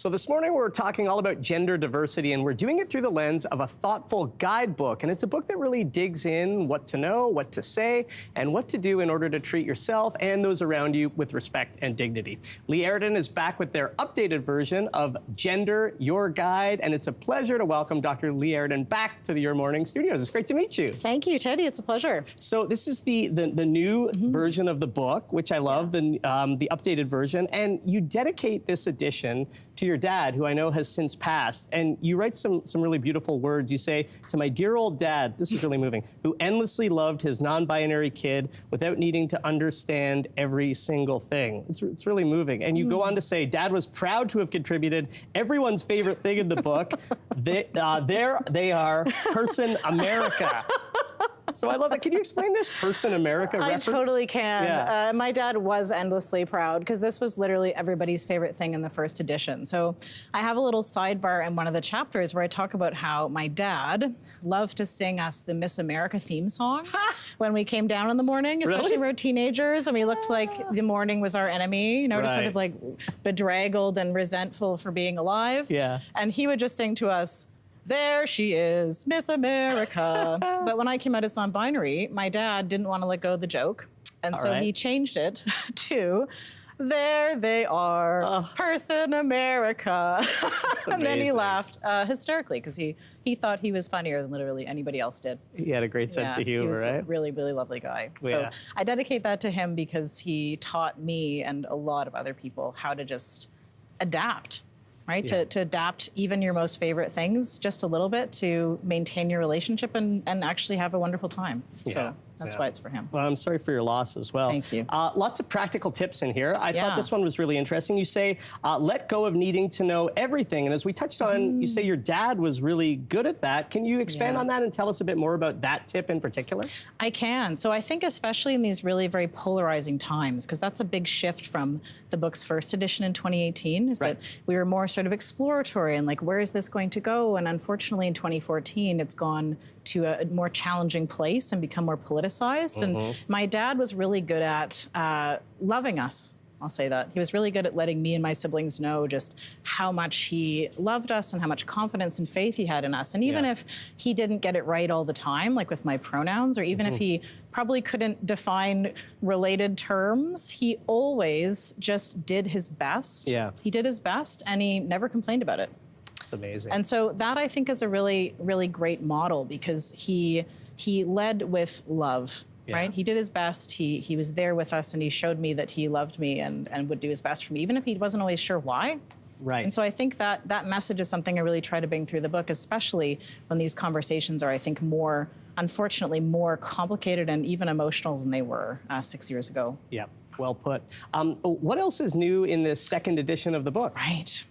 So this morning we're talking all about gender diversity, and we're doing it through the lens of a thoughtful guidebook. And it's a book that really digs in what to know, what to say, and what to do in order to treat yourself and those around you with respect and dignity. Airton is back with their updated version of Gender, Your Guide, and it's a pleasure to welcome Dr. Airton back to the Your Morning Studios. It's great to meet you. Thank you, Teddy. It's a pleasure. So this is the new version of the book, which I love, the updated version, and you dedicate this edition to your dad, who I know has since passed, and you write some really beautiful words. You say, "To my dear old dad," this is really moving, "who endlessly loved his non-binary kid without needing to understand every single thing." It's really moving. And you go on to say, "Dad was proud to have contributed everyone's favorite thing in the book. There they are, Person America." So I love that. Can you explain this Person America reference? I totally can. Yeah. My dad was endlessly proud because this was literally everybody's favorite thing in the first edition. So I have a little sidebar in one of the chapters where I talk about how my dad loved to sing us the Miss America theme song when we came down in the morning, especially when we were teenagers and we looked like the morning was our enemy, you know, just sort of like bedraggled and resentful for being alive. Yeah. And he would just sing to us, "There she is, Miss America." But when I came out as non-binary, my dad didn't want to let go of the joke. And so he changed it to, "There they are, Person America." And then he laughed hysterically because he thought he was funnier than literally anybody else did. He had a great sense of humor, he was right? a really, really lovely guy. Yeah. So I dedicate that to him because he taught me and a lot of other people how to just adapt. Right? Yeah. To adapt even your most favorite things just a little bit to maintain your relationship and actually have a wonderful time. Yeah. So that's why it's for him. Well, I'm sorry for your loss as well. Thank you. Lots of practical tips in here. I thought this one was really interesting. You say, let go of needing to know everything. And as we touched on, you say your dad was really good at that. Can you expand on that and tell us a bit more about that tip in particular? I can. So I think especially in these really very polarizing times, because that's a big shift from the book's first edition in 2018, is that we were more sort of exploratory and like, where is this going to go? And unfortunately in 2014, it's gone to a more challenging place and become more politicized. And my dad was really good at loving us. I'll say that. He was really good at letting me and my siblings know just how much he loved us and how much confidence and faith he had in us. And even if he didn't get it right all the time, like with my pronouns, or even if he probably couldn't define related terms, he always just did his best. Yeah. He did his best and he never complained about it. It's amazing. And so that I think is a really, really great model because he led with love. Right? He did his best. He was there with us and he showed me that he loved me and would do his best for me, even if he wasn't always sure why. Right. And so I think that message is something I really try to bring through the book, especially when these conversations are, I think, unfortunately, more complicated and even emotional than they were 6 years ago. Yeah, well put. What else is new in this second edition of the book? Right.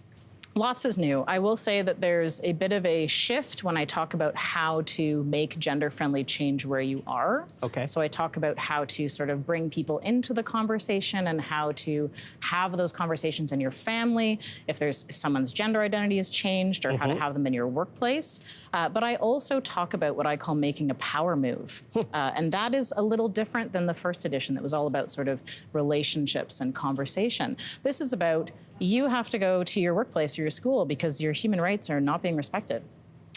Lots is new. I will say that there's a bit of a shift when I talk about how to make gender-friendly change where you are. Okay. So I talk about how to sort of bring people into the conversation and how to have those conversations in your family, if someone's gender identity has changed, or how to have them in your workplace. But I also talk about what I call making a power move. And that is a little different than the first edition that was all about sort of relationships and conversation. This is about you have to go to your workplace or your school because your human rights are not being respected.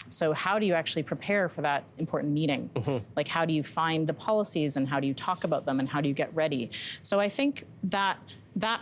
So how do you actually prepare for that important meeting? Like, how do you find the policies and how do you talk about them and how do you get ready? So I think that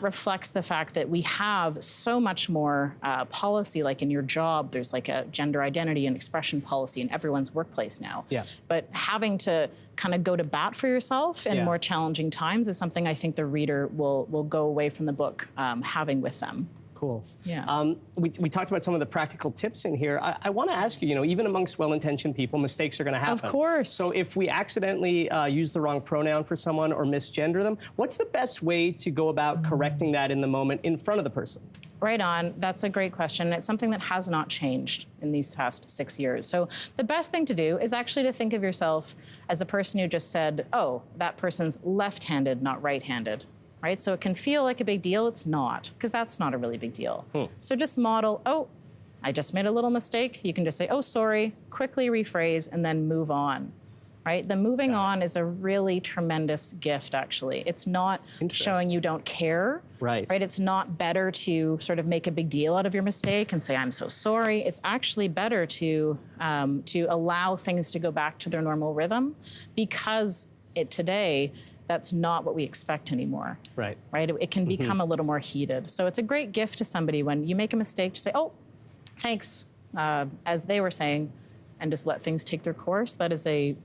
reflects the fact that we have so much more policy, like in your job, there's like a gender identity and expression policy in everyone's workplace now. Yeah. But having to kind of go to bat for yourself in more challenging times is something I think the reader will go away from the book having with them. Cool. Yeah. We talked about some of the practical tips in here. I want to ask you, even amongst well-intentioned people, mistakes are going to happen. Of course. So if we accidentally use the wrong pronoun for someone or misgender them, what's the best way to go about correcting that in the moment in front of the person? Right on. That's a great question. It's something that has not changed in these past 6 years. So the best thing to do is actually to think of yourself as a person who just said, oh, that person's left-handed, not right-handed. Right? So it can feel like a big deal. It's not, because that's not a really big deal. So just model, oh, I just made a little mistake. You can just say, oh, sorry, quickly rephrase, and then move on. right? The moving on is a really tremendous gift, actually. It's not showing you don't care, right? It's not better to sort of make a big deal out of your mistake and say, I'm so sorry. It's actually better to allow things to go back to their normal rhythm, because today, that's not what we expect anymore. Right? It can become a little more heated. So it's a great gift to somebody when you make a mistake to say, oh, thanks, as they were saying, and just let things take their course. That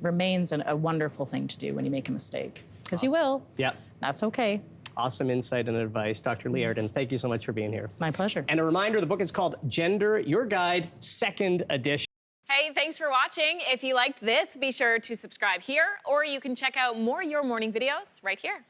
remains a wonderful thing to do when you make a mistake, because you will. Yeah. That's okay. Awesome insight and advice. Dr. Lee Airton, thank you so much for being here. My pleasure. And a reminder, the book is called Gender Your Guide, 2nd edition. Hey, thanks for watching. If you liked this, be sure to subscribe here, or you can check out more Your Morning videos right here.